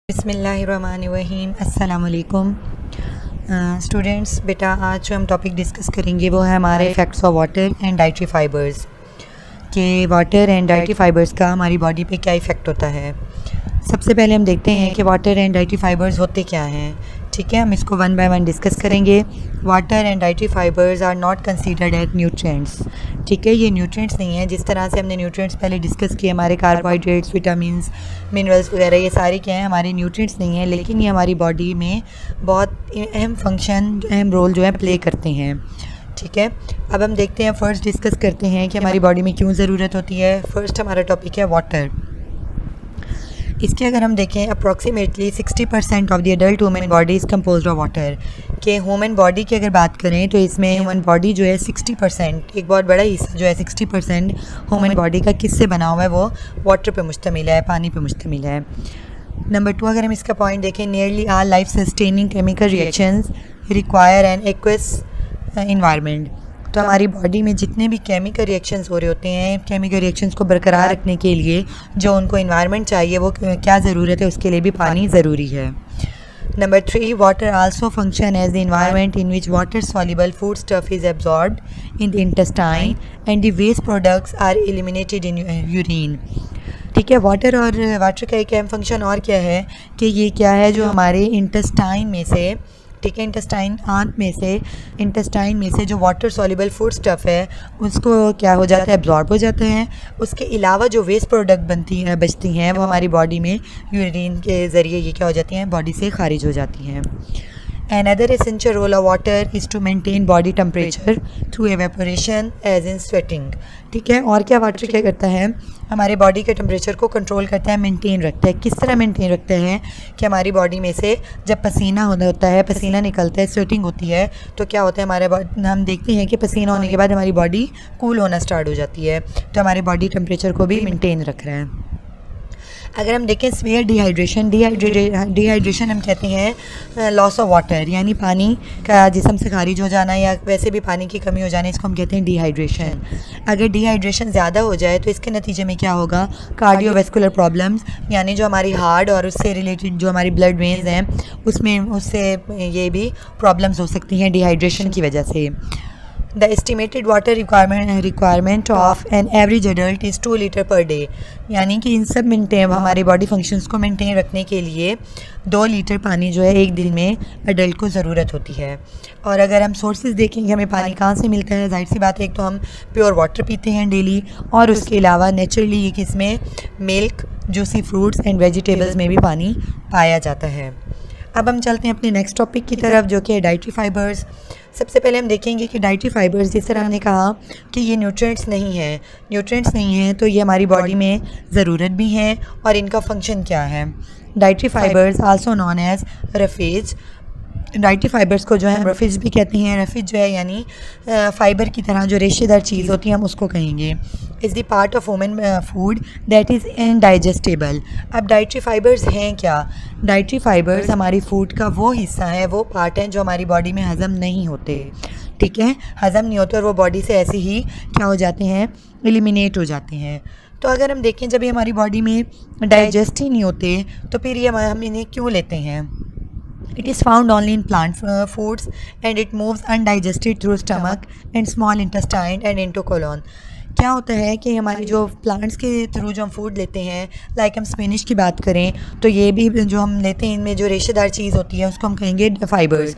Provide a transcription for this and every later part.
बिस्मिल्लाहिर्रहमानिर्रहीम अस्सलाम वालेकुम स्टूडेंट्स। बेटा आज जो हम टॉपिक डिस्कस करेंगे वो है हमारे effects of water and dietary fibres के वाटर एंड डाइटरी फाइबर्स का हमारी बॉडी पे क्या इफ़ेक्ट होता है। सबसे पहले हम देखते हैं कि वाटर एंड डाइटरी फाइबर्स होते क्या हैं। ठीक है, हम इसको वन बाय वन डिस्कस करेंगे। Water and dietary fibres are not considered as nutrients. ठीक है, ये न्यूट्रिएंट्स नहीं है। जिस तरह से हमने न्यूट्रिएंट्स पहले डिस्कस किए, हमारे कार्बोहाइड्रेट्स, विटामिन्स, मिनरल्स वगैरह, ये सारे क्या हैं, हमारे न्यूट्रिएंट्स नहीं हैं, लेकिन ये हमारी बॉडी में बहुत अहम फंक्शन, अहम रोल जो है प्ले करते हैं। ठीक है, अब हम देखते हैं, फ़र्स्ट डिस्कस करते हैं कि हमारी बॉडी में क्यों ज़रूरत होती है। फ़र्स्ट हमारा टॉपिक है वाटर। इसके अगर हम देखें, approximately 60% of the adult human body is composed of water. कि ह्यूमन बॉडी की अगर बात करें तो इसमें ह्यूमन बॉडी जो है 60%, एक बहुत बड़ा हिस्सा जो है 60% ह्यूमन बॉडी का किससे बना हुआ है, वो वाटर पे मुश्तमिल है, पानी पे मुश्तमिल है। नंबर 2 अगर हम इसका पॉइंट देखें, nearly all life sustaining chemical reactions require an aqueous environment. तो हमारी बॉडी में जितने भी केमिकल रिएक्शंस हो रहे होते हैं, केमिकल रिएक्शंस को बरकरार रखने के लिए जो उनको इन्वायरमेंट चाहिए, वो क्या ज़रूरत है, उसके लिए भी पानी ज़रूरी है। Number 3 water also function as the environment in which water soluble food stuff is absorbed in the intestine and the waste products are eliminated in urine. ठीक है, वाटर का एक अहम फंक्शन और क्या है कि ये क्या है, जो हमारे इंटेस्टाइन में से, ठीक है, इंटेस्टाइन में से जो वाटर सॉल्युबल फूड स्टफ़ है उसको क्या हो जाता है, एब्जॉर्ब हो जाते हैं। उसके अलावा जो वेस्ट प्रोडक्ट बचती हैं वो हमारी बॉडी में यूरिन के ज़रिए ये क्या हो जाती हैं, बॉडी से खारिज हो जाती हैं। Another essential role of water is to maintain body temperature through evaporation as in sweating। ठीक है, और क्या वाटर क्या करता है, हमारे बॉडी के टेम्परेचर को कंट्रोल करता है, मेंटेन रखता है। किस तरह मेंटेन रखता है कि हमारी बॉडी में से जब पसीना होता है, पसीना निकलता है, स्वेटिंग होती है, तो क्या होता है, हम देखते हैं कि पसीना होने के बाद हमारी बॉडी कूल होना स्टार्ट हो जाती है, तो हमारे बॉडी टेम्परेचर को भी मेंटेन रख रहा है। अगर हम देखें स्वेयर डिहाइड्रेशन हम कहते हैं लॉस ऑफ वाटर, यानी पानी का जिस्म से खारिज हो जाना या वैसे भी पानी की कमी हो जाना, इसको हम कहते हैं डिहाइड्रेशन। अगर डिहाइड्रेशन ज़्यादा हो जाए तो इसके नतीजे में क्या होगा, कार्डियोवैस्कुलर प्रॉब्लम्स, यानी जो हमारी हार्ट और उससे रिलेटेड जो हमारी ब्लड वेन्स हैं उससे ये भी प्रॉब्लम्स हो सकती हैं डिहाइड्रेशन की वजह से। The estimated water requirement of an average adult is 2 litre per day, यानी कि इन सब हमारे बॉडी फंक्शंस को मेंटेन रखने के लिए 2 लीटर पानी जो है एक दिन में अडल्ट को ज़रूरत होती है। और अगर हम सोर्सेज देखेंगे हमें पानी कहाँ से मिलता है, जाहिर सी बात है, एक तो हम प्योर वाटर पीते हैं डेली, और उसके अलावा नेचुरली ये किसमें, milk, juicy fruits and vegetables में भी पानी पाया जाता है। अब हम चलते हैं अपने नेक्स्ट टॉपिक की तरफ, जो कि है डाइटरी फाइबर्स। सबसे पहले हम देखेंगे कि डाइटरी फाइबर्स, जिस तरह हमने कहा कि ये न्यूट्रिएंट्स नहीं हैं, तो ये हमारी बॉडी में ज़रूरत भी हैं, और इनका फंक्शन क्या है। Dietary fibres also known as roughage. Dietary fibres को जो है हम रफेज भी कहते हैं। रफेज जो है यानी फ़ाइबर की तरह जो रेशेदार चीज़ होती है, हम उसको कहेंगे। Is the part of human food that is indigestible. अब डाइटरी फाइबर्स हैं क्या, डाइटरी फाइबर्स हमारी फूड का वो हिस्सा है, वो पार्ट हैं जो हमारी बॉडी में हज़म नहीं होते। ठीक है, हज़म नहीं होते और वो बॉडी से ऐसे ही क्या हो जाते हैं, एलिमिनेट हो जाते हैं। तो अगर हम देखें, जब ये हमारी बॉडी में डाइजेस्ट ही नहीं होते तो फिर ये हम इन्हें क्यों लेते हैं। It is found only in plant foods and it moves undigested through stomach and small intestine and into colon। क्या होता है कि हमारे जो प्लांट्स के थ्रू जो हम फूड लेते हैं, लाइक हम स्पिनिश की बात करें तो ये भी जो हम लेते हैं, इनमें जो रेशेदार चीज़ होती है उसको हम कहेंगे फाइबर्स।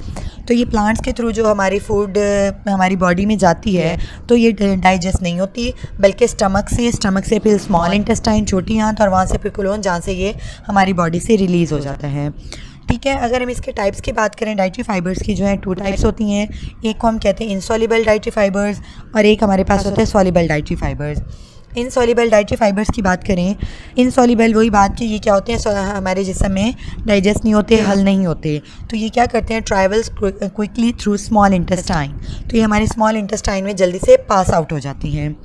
तो ये प्लांट्स के थ्रू जो हमारी फूड हमारी बॉडी में जाती है तो ये डाइजेस्ट नहीं होती, बल्कि स्टमक से फिर स्मॉल इंटेस्टाइन, छोटी आंत, और वहाँ से फिर कोलोन, जहाँ से ये हमारी बॉडी से रिलीज़ हो जाता है। ठीक है, अगर हम इसके टाइप्स की बात करें, डाइटरी फाइबर्स की जो है 2 टाइप्स होती हैं। एक को हम कहते हैं इनसॉल्युबल डाइटरी फाइबर्स, और एक हमारे पास होता है soluble dietary fibres. Insoluble dietary fibres की बात करें, इनसॉल्युबल वही बात कि ये क्या होते हैं, हमारे जिस्म में डाइजेस्ट नहीं होते, हल नहीं होते, तो ये क्या करते हैं, travels quickly through small intestine, तो ये हमारे स्मॉल इंटेस्टाइन में जल्दी से पास आउट हो जाती हैं।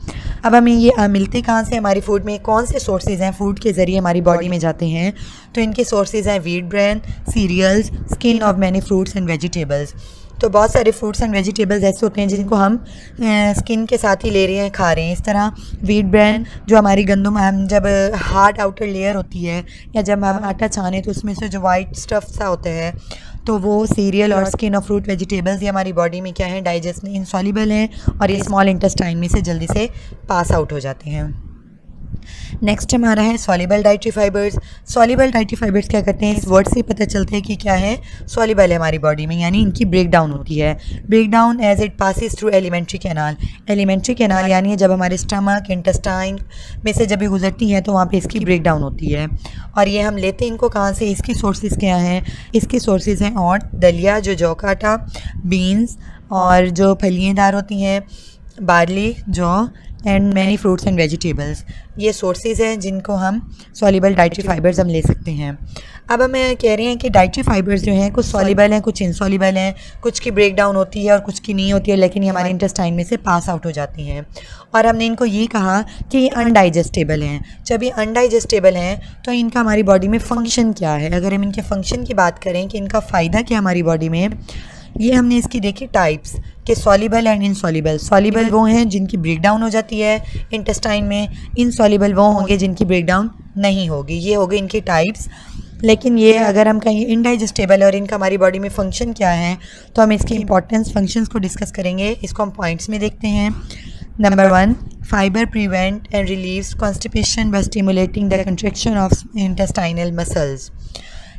अब हमें ये मिलते कहाँ से, हमारी फूड में कौन से सोर्सेज हैं फूड के ज़रिए हमारी बॉडी में जाते हैं, तो इनके सोर्सेज हैं wheat bran, cereals, skin of many fruits and vegetables. तो बहुत सारे फ्रूट्स एंड वेजिटेबल्स ऐसे होते हैं जिनको हम स्किन के साथ ही ले रहे हैं, खा रहे हैं। इस तरह व्हीट ब्रेन जो हमारी गंदम, हम जब हार्ड आउटर लेयर होती है या जब हम आटा छाने तो उसमें से जो वाइट स्टफ सा होता है, तो वो सीरियल और स्किन ऑफ फ्रूट वेजिटेबल्स ये हमारी बॉडी में क्या है, डाइजेस्ट में इनसॉल्युबल हैं और ये स्मॉल इंटेस्टाइन में से जल्दी से पास आउट हो जाते हैं। नेक्स्ट हमारा है soluble dietary fibres. Soluble dietary fibres क्या करते हैं, इस वर्ड से ही पता चलता है कि क्या है, सॉल्युबल है हमारी बॉडी में, यानी इनकी ब्रेक डाउन होती है। Break down as it passes through alimentary canal. Alimentary canal यानी जब हमारे स्टमक इंटेस्टाइन में से जब ये गुजरती हैं तो वहाँ पे इसकी ब्रेक डाउन होती है। और ये हम लेते हैं इनको कहाँ से, इसकी सोर्सेज क्या हैं, इसके सोर्सेज हैं ओट, दलिया जो जौ का आटा, बीन्स और जो फलियाँदार होती हैं, बार्ली, जौ and many fruits and vegetables. ये सोर्सेज हैं जिनको हम सॉल्युबल डाइटरी फाइबर्स हम ले सकते हैं। अब हमें कह रहे हैं कि डाइटरी फाइबर्स जो हैं कुछ सॉल्युबल हैं, कुछ इनसॉल्युबल हैं, कुछ की ब्रेक डाउन होती है और कुछ की नहीं होती है, लेकिन ये हमारे इंटेस्टाइन में से पास आउट हो जाती हैं। और हमने इनको ये कहा कि ये अनडाइजेस्टेबल हैं। जब ये अनडाइजेस्टेबल हैं तो इनका हमारी बॉडी में फ़ंक्शन क्या है। अगर हम इनके फंक्शन की बात करें कि इनका फ़ायदा क्या हमारी बॉडी में, ये हमने इसकी देखी टाइप्स कि सॉल्युबल एंड इनसॉल्युबल। सॉल्युबल वो हैं जिनकी ब्रेक डाउन हो जाती है इंटेस्टाइन में, इनसॉल्युबल वो होंगे जिनकी ब्रेक डाउन नहीं होगी। ये हो गई इनकी टाइप्स। लेकिन ये अगर हम कहीं इनडाइजेस्टेबल और इनका हमारी बॉडी में फ़ंक्शन क्या है तो हम इसके इंपॉर्टेंस फंक्शंस को डिस्कस करेंगे। इसको हम पॉइंट्स में देखते हैं। Number 1, fibre prevent and relieves constipation by stimulating the contraction of intestinal muscles.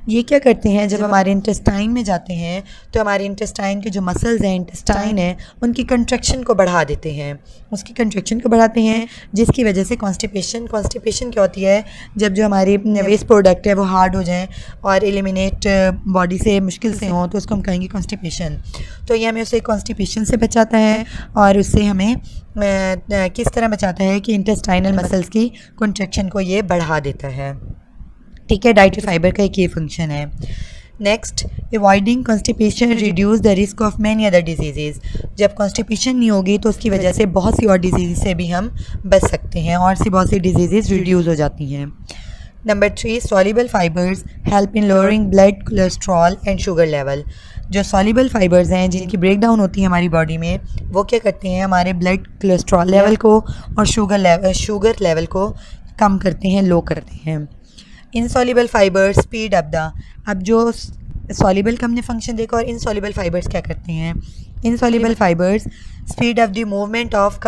ये क्या करते हैं, जब हमारे इंटेस्टाइन में जाते हैं तो हमारे इंटेस्टाइन के जो मसल्स हैं, इंटेस्टाइन है, उनकी कंट्रैक्शन को बढ़ा देते हैं, उसकी कंट्रैक्शन को बढ़ाते हैं, जिसकी वजह से कॉन्स्टिपेशन क्या होती है, जब जो हमारी वेस्ट प्रोडक्ट है वो हार्ड हो जाएं और एलिमिनेट बॉडी से मुश्किल से हों तो उसको हम कहेंगे कॉन्स्टिपेशन। तो ये हमें उसे कॉन्स्टिपेशन से बचाता है और उससे हमें किस तरह बचाता है कि इंटेस्टाइनल मसल्स की कंट्रैक्शन को ये बढ़ा देता है। ठीक है, डाइटरी फाइबर का एक ये फंक्शन है। Next, avoiding constipation reduce the risk of many other disease. जब कॉन्स्टिपेशन नहीं होगी तो उसकी वजह से बहुत सी और डिजीज़ से भी हम बच सकते हैं और बहुत सी डिजीज़ रिड्यूस हो जाती हैं। Number 3, soluble fibres help in lowering blood cholesterol and sugar level. जो सॉल्युबल फाइबर्स हैं जिनकी ब्रेक डाउन होती है हमारी बॉडी में, वो क्या करते हैं, हमारे ब्लड कोलेस्ट्रॉल लेवल को और शुगर लेवल को कम करते हैं, लो करते हैं। Insoluble fibres speed up the. अब जो सॉल्युबल का हमने फंक्शन देखा और इनसॉल्युबल फाइबर्स क्या करते हैं, insoluble fibres speed up the movement of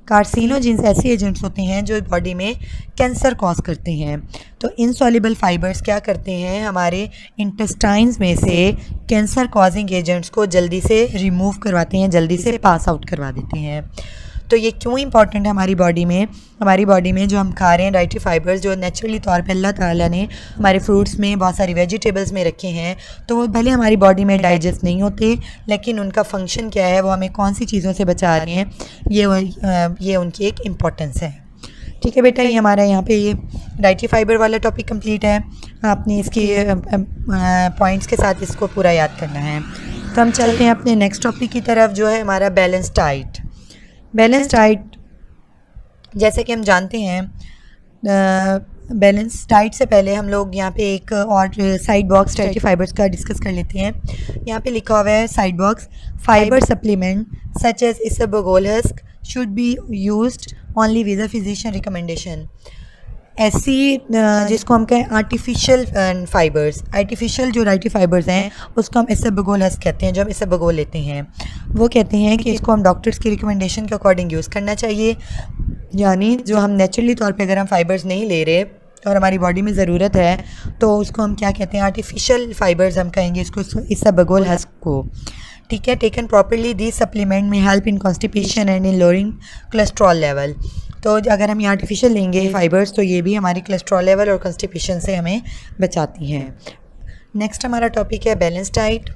carcinogens ऐसे एजेंट्स होते हैं जो बॉडी में कैंसर कॉज करते हैं। तो इनसॉल्युबल फाइबर्स क्या करते हैं, हमारे इंटेस्टाइन्स में से कैंसर कॉजिंग एजेंट्स को जल्दी से रिमूव करवाते हैं, जल्दी से पास आउट करवा देते हैं। तो ये क्यों इंपॉर्टेंट है हमारी बॉडी में, हमारी बॉडी में जो हम खा रहे हैं डाइटरी फाइबर्स जो नेचुरली तौर पे अल्लाह ताला ने हमारे फ्रूट्स में, बहुत सारी वेजिटेबल्स में रखे हैं, तो वो भले हमारी बॉडी में डाइजेस्ट नहीं होते, लेकिन उनका फंक्शन क्या है, वो हमें कौन सी चीज़ों से बचा रहे हैं, ये उनकी एक इम्पॉर्टेंस है। ठीक है बेटा, ये हमारा यहाँ पे ये डाइटरी फाइबर वाला टॉपिक कंप्लीट है। आपने इसकी पॉइंट्स के साथ इसको पूरा याद करना है। तो हम चलते हैं अपने नेक्स्ट टॉपिक की तरफ जो है हमारा बैलेंस डाइट। बैलेंस डाइट, जैसे कि हम जानते हैं, बैलेंस डाइट से पहले हम लोग यहाँ पे एक और साइड बॉक्स डाइटरी फाइबर्स का डिस्कस कर लेते हैं। यहाँ पे लिखा हुआ है side box, fibre supplement such as isabgol husk should be used only with a physician recommendation. ऐसी जिसको हम कहें आर्टिफिशियल फाइबर्स, आर्टिफिशियल जो डाइटरी फाइबर्स हैं उसको हम इसबगोल हस्क कहते हैं। जो हम इसबगोल लेते हैं वो कहते हैं कि इसको हम डॉक्टर्स की रिकमेंडेशन के अकॉर्डिंग यूज़ करना चाहिए, यानी जो हम नेचुरली तौर पे अगर हम फाइबर्स नहीं ले रहे और हमारी बॉडी में ज़रूरत है तो उसको हम क्या कहते हैं, आर्टिफिशियल फाइबर्स हम कहेंगे इसको, इसबगोल हस्क को। ठीक है, टेकन प्रॉपर्ली दी सप्लीमेंट में help in constipation and in lowering cholesterol level. तो अगर हम ये आर्टिफिशियल लेंगे फाइबर्स तो ये भी हमारी कोलेस्ट्रॉल लेवल और कॉन्स्टिपेशन से हमें बचाती हैं। नेक्स्ट हमारा टॉपिक है बैलेंस डाइट।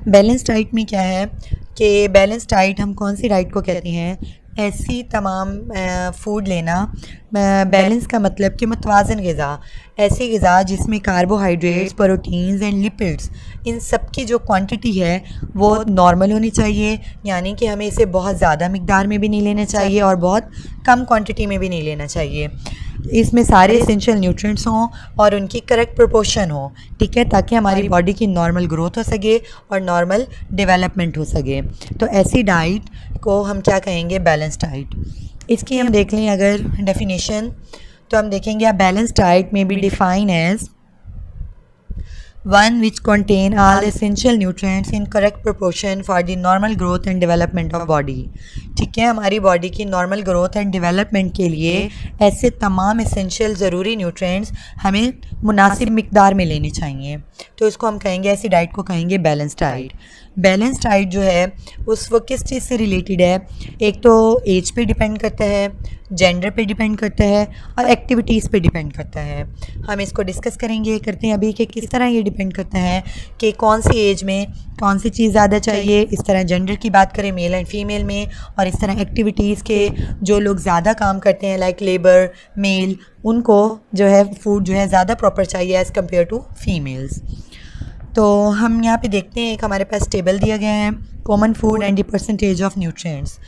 बैलेंस डाइट में क्या है कि बैलेंस डाइट हम कौन सी डाइट को कहते हैं, ऐसी तमाम फूड लेना। बैलेंस का मतलब कि मुतवाज़न ग़िज़ा, ऐसी ग़िज़ा जिसमें कार्बोहाइड्रेट्स, प्रोटीन्स एंड लिपिड्स, इन सब की जो क्वांटिटी है वो नॉर्मल होनी चाहिए, यानी कि हमें इसे बहुत ज़्यादा मिकदार में भी नहीं लेना चाहिए और बहुत कम क्वांटिटी में भी नहीं लेना चाहिए। इसमें सारे एसेंशियल न्यूट्रिएंट्स हों और उनकी करेक्ट प्रोपोर्शन हो, ठीक है, ताकि हमारी बॉडी की नॉर्मल ग्रोथ हो सके और नॉर्मल डेवलपमेंट हो सके। तो ऐसी डाइट को हम क्या कहेंगे? Balance diet. इसकी हम देख लें अगर डेफिनेशन, तो हम देखेंगे बैलेंस डाइट में be define as one which contain all essential nutrients in correct proportion for the normal growth and development of body। ठीक है, हमारी बॉडी की नॉर्मल ग्रोथ एंड डेवलपमेंट के लिए ऐसे तमाम एसेंशियल ज़रूरी न्यूट्रिएंट्स हमें मुनासिब मिकदार में लेने चाहिए, तो इसको हम कहेंगे, ऐसी डाइट को कहेंगे बैलेंस डाइट। बैलेंस डाइट जो है उस वो किस चीज़ से रिलेटेड है? एक तो एज पे डिपेंड करता है, जेंडर पे डिपेंड करता है और एक्टिविटीज़ पे डिपेंड करता है। हम इसको डिस्कस करेंगे, करते हैं अभी कि किस तरह ये डिपेंड करता है कि कौन सी एज में कौन सी चीज़ ज़्यादा चाहिए। इस तरह जेंडर की बात करें मेल एंड फीमेल में, और इस तरह एक्टिविटीज़ के जो लोग ज़्यादा काम करते हैं लाइक लेबर मेल, उनको जो है फूड जो है ज़्यादा प्रॉपर चाहिए एज़ कम्पेयर टू फीमेल्स। तो हम यहाँ पे देखते हैं, एक हमारे पास टेबल दिया गया है, common food and the percentage of nutrients.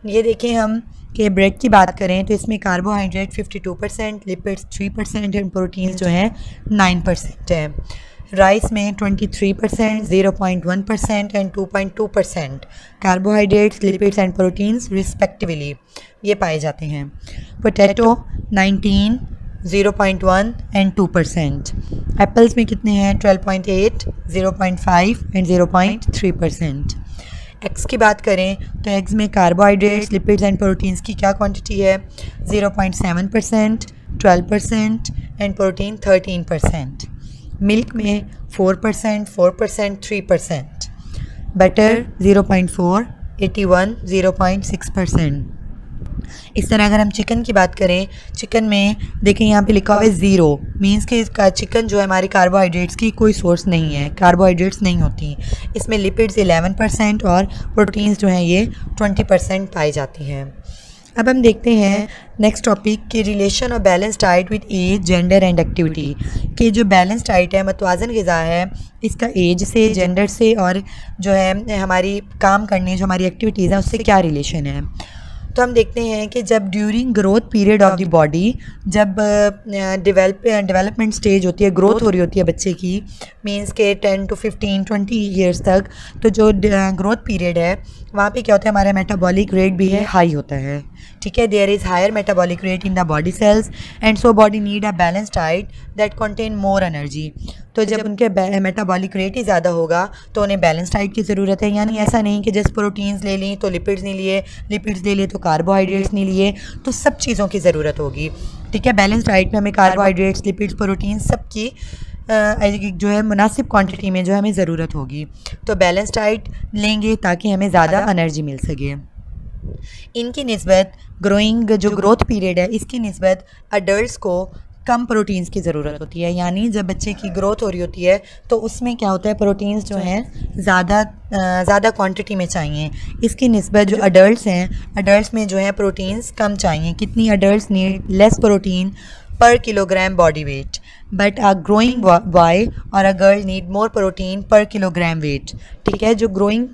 ये देखें हम कि ब्रेड की बात करें तो इसमें कार्बोहाइड्रेट 52%, लिपिड्स 3% एंड प्रोटीन्स जो हैं 9% है। राइस में 23%, 0.1% and 2.2% carbohydrates, lipids and proteins respectively ये पाए जाते हैं। Potato 19, 0.1 and 2%। एप्पल्स में कितने हैं? 12.8, 0.5 एंड 0.3%। एग्स की बात करें तो एग्स में कार्बोहाइड्रेट्स, लिपिड्स एंड प्रोटीन्स की क्या क्वांटिटी है? 0.7%, 12% एंड प्रोटीन 13%। मिल्क में 4%, 4%, 3%। बटर 0.4, 81, 0.6%। इस तरह अगर हम चिकन की बात करें, चिकन में देखें यहाँ पे लिखा हुआ है 0, मीन्स कि इसका चिकन जो है हमारी कार्बोहाइड्रेट्स की कोई सोर्स नहीं है, कार्बोहाइड्रेट्स नहीं होती। इसमें लिपिड्स 11% और प्रोटीन्स जो हैं ये 20% पाई जाती हैं। अब हम देखते हैं नेक्स्ट टॉपिक कि relation of balance diet with age, gender and activity. कि जो बैलेंस डाइट है, मतवाज़न ग़िज़ा है, इसका एज से, जेंडर से और जो है हमारी काम करने जो हमारी एक्टिविटीज़ हैं उससे क्या रिलेशन है। तो हम देखते हैं कि जब during growth period of the body, जब डेवलपमेंट स्टेज होती है, ग्रोथ हो रही होती है बच्चे की, मींस के 10 to 15, 20 ईयर्स तक, तो जो ग्रोथ पीरियड है वहाँ पे क्या होता है, हमारा मेटाबॉलिक रेट भी है हाई होता है, ठीक है। There is higher metabolic rate in the body cells and so body need a balance diet that contain more energy. तो जब उनके मेटाबॉलिक रेट ही ज़्यादा होगा तो उन्हें बैलेंस डाइट की ज़रूरत है। यानी ऐसा नहीं कि जस्ट प्रोटीन्स ले ली तो लिपिड्स नहीं लिए, लिपिड्स ले लिए तो कार्बोहाइड्रेट्स नहीं लिए, तो सब चीज़ों की ज़रूरत होगी, ठीक है। बैलेंस डाइट में हमें कार्बोहाइड्रेट्स, लिपिड्स, प्रोटीन सब की जो है मुनासिब क्वांटिटी में जो है हमें ज़रूरत होगी। तो बैलेंस डाइट लेंगे ताकि हमें ज़्यादा एनर्जी मिल सके। इनकी निस्बत ग्रोइंग जो ग्रोथ पीरियड है इसकी निस्बत अडल्ट्स को कम प्रोटीन्स की ज़रूरत होती है। यानी जब बच्चे की ग्रोथ हो रही होती है तो उसमें क्या होता है, प्रोटीन्स जो हैं ज़्यादा क्वांटिटी में चाहिए। इसकी निस्बत जो अडल्ट्स हैं, अडल्ट्स में जो है प्रोटीन्स कम चाहिए। कितनी? Adults need less protein per kilogram body weight, but a growing boy और a girl need more protein per kilogram weight, ठीक है। जो ग्रोइंग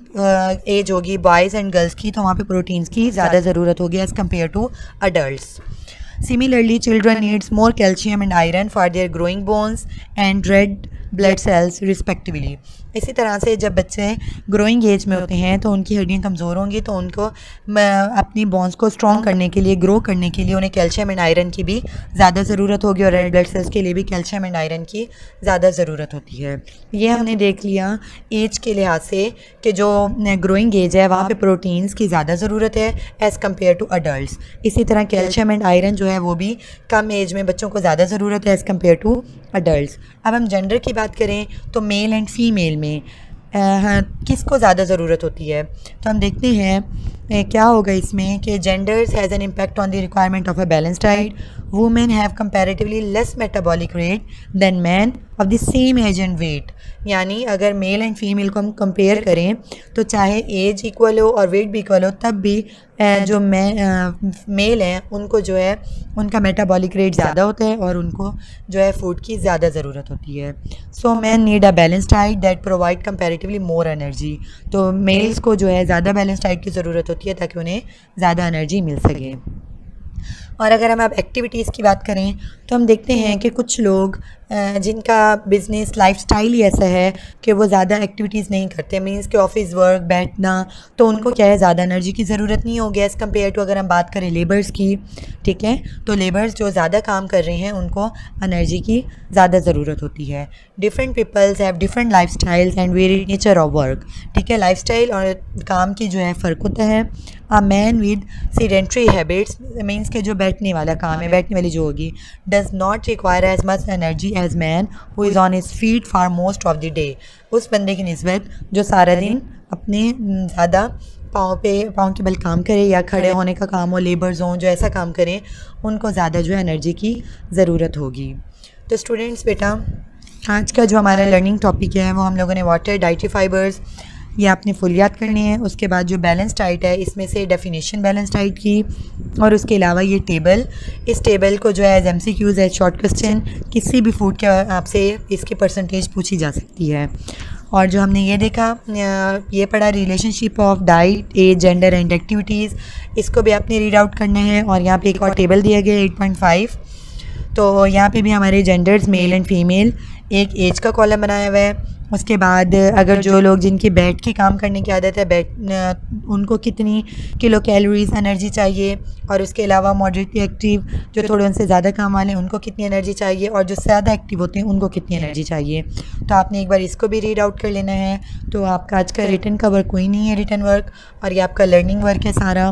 एज होगी बॉयज़ एंड गर्ल्स की, तो वहाँ पे प्रोटीन्स की ज़्यादा ज़रूरत होगी as compared to adults. Similarly, children needs more calcium and iron for their growing bones and red blood cells respectively। इसी तरह से जब बच्चे ग्रोइंग एज में होते हैं तो उनकी हड्डियाँ कमज़ोर होंगी, तो उनको अपनी बोन्स को स्ट्रॉन्ग करने के लिए, ग्रो करने के लिए उन्हें कैल्शियम एंड आयरन की भी ज़्यादा ज़रूरत होगी और रेड ब्लड सेल्स के लिए भी कैल्शियम एंड आयरन की ज़्यादा ज़रूरत होती है। ये हमने देख लिया एज के लिहाज से कि जो ग्रोइंग एज है वहाँ पे प्रोटीन्स की ज़्यादा ज़रूरत है एज़ कम्पेयर टू अडल्ट्स। इसी तरह कैल्शियम एंड आयरन जो है वो भी कम एज में बच्चों को ज़्यादा ज़रूरत है एज़ कम्पेयर टू अडल्ट्स। अब हम जेंडर की बात करें तो मेल एंड फीमेल में किसको ज़्यादा ज़रूरत होती है, तो हम देखते हैं क्या होगा इसमें कि genders has an impact on the requirement of a balance diet. Women have comparatively less metabolic rate than man of the same age and weight. यानी अगर मेल एंड फीमेल को हम कंपेयर करें तो चाहे एज इक्वल हो और wait भी इक्वल हो, तब भी जो मेल हैं उनको जो है उनका मेटाबॉलिक रेट ज़्यादा होता है और उनको जो है फूड की ज़्यादा ज़रूरत होती है। So man need a balance diet that provide comparatively more energy. तो मेल्स को जो है ज़्यादा बैलेंस डाइट की ज़रूरत होती है ताकि उन्हें ज़्यादा एनर्जी मिल सके। और अगर हम अब एक्टिविटीज़ की बात करें तो हम देखते हैं कि कुछ लोग जिनका बिज़नेस लाइफस्टाइल ही ऐसा है कि वो ज़्यादा एक्टिविटीज़ नहीं करते, मींस कि ऑफिस वर्क बैठना, तो उनको क्या है ज़्यादा एनर्जी की ज़रूरत नहीं होगी एज़ कम्पेयर टू अगर हम बात करें लेबर्स की। ठीक है, तो लेबर्स जो ज़्यादा काम कर रहे हैं उनको एनर्जी की ज़्यादा ज़रूरत होती है। Different peoples have different life styles and very nature of work. ठीक है, लाइफ स्टाइल और काम की जो है फ़र्क होता है। A man with sedentary habits means के जो बैठने वाला काम है, बैठने वाली जो होगी, does not require as much energy as man who is on his feet for most of the day. उस बंदे की निस्बत जो सारा दिन अपने ज़्यादा पाँव के बल काम करे या खड़े होने का काम हो, लेबर्स हों जो ऐसा काम करें, उनको ज़्यादा जो है एनर्जी की ज़रूरत होगी। तो स्टूडेंट्स बेटा, आज का जो हमारा लर्निंग टॉपिक है वो हम लोगों ने वाटर, डाइटरी फाइबर्स, ये आपने फुल याद करनी है। उसके बाद जो बैलेंस डाइट है, इसमें से डेफिनेशन बैलेंस डाइट की, और उसके अलावा ये टेबल, इस टेबल को जो है एज MCQs है, शॉर्ट क्वेश्चन, किसी भी फूड के आपसे इसकी परसेंटेज पूछी जा सकती है। और जो हमने ये देखा, ये पढ़ा relationship of diet, age, gender and activities, इसको भी आपने रीड आउट करना है। और यहाँ पे एक और टेबल दिया गया 8.5, तो यहाँ पे भी हमारे जेंडर्स मेल एंड फीमेल, एक एज का कॉलम बनाया हुआ है। उसके बाद अगर जो लोग जिनकी बैठ के काम करने की आदत है, उनको कितनी किलो कैलोरीज एनर्जी चाहिए, और उसके अलावा मॉडरेटली एक्टिव जो थोड़े उनसे ज़्यादा काम वाले हैं उनको कितनी एनर्जी चाहिए, और जो ज़्यादा एक्टिव होते हैं उनको कितनी एनर्जी चाहिए। तो आपने एक बार इसको भी रीड आउट कर लेना है। तो आपका आज का रिटन का वर्क कोई नहीं है, रिटन वर्क, और ये आपका लर्निंग वर्क है सारा।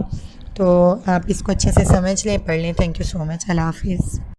तो आप इसको अच्छे से समझ लें, पढ़ लें। Thank you so much. अल्लाह हाफिज़।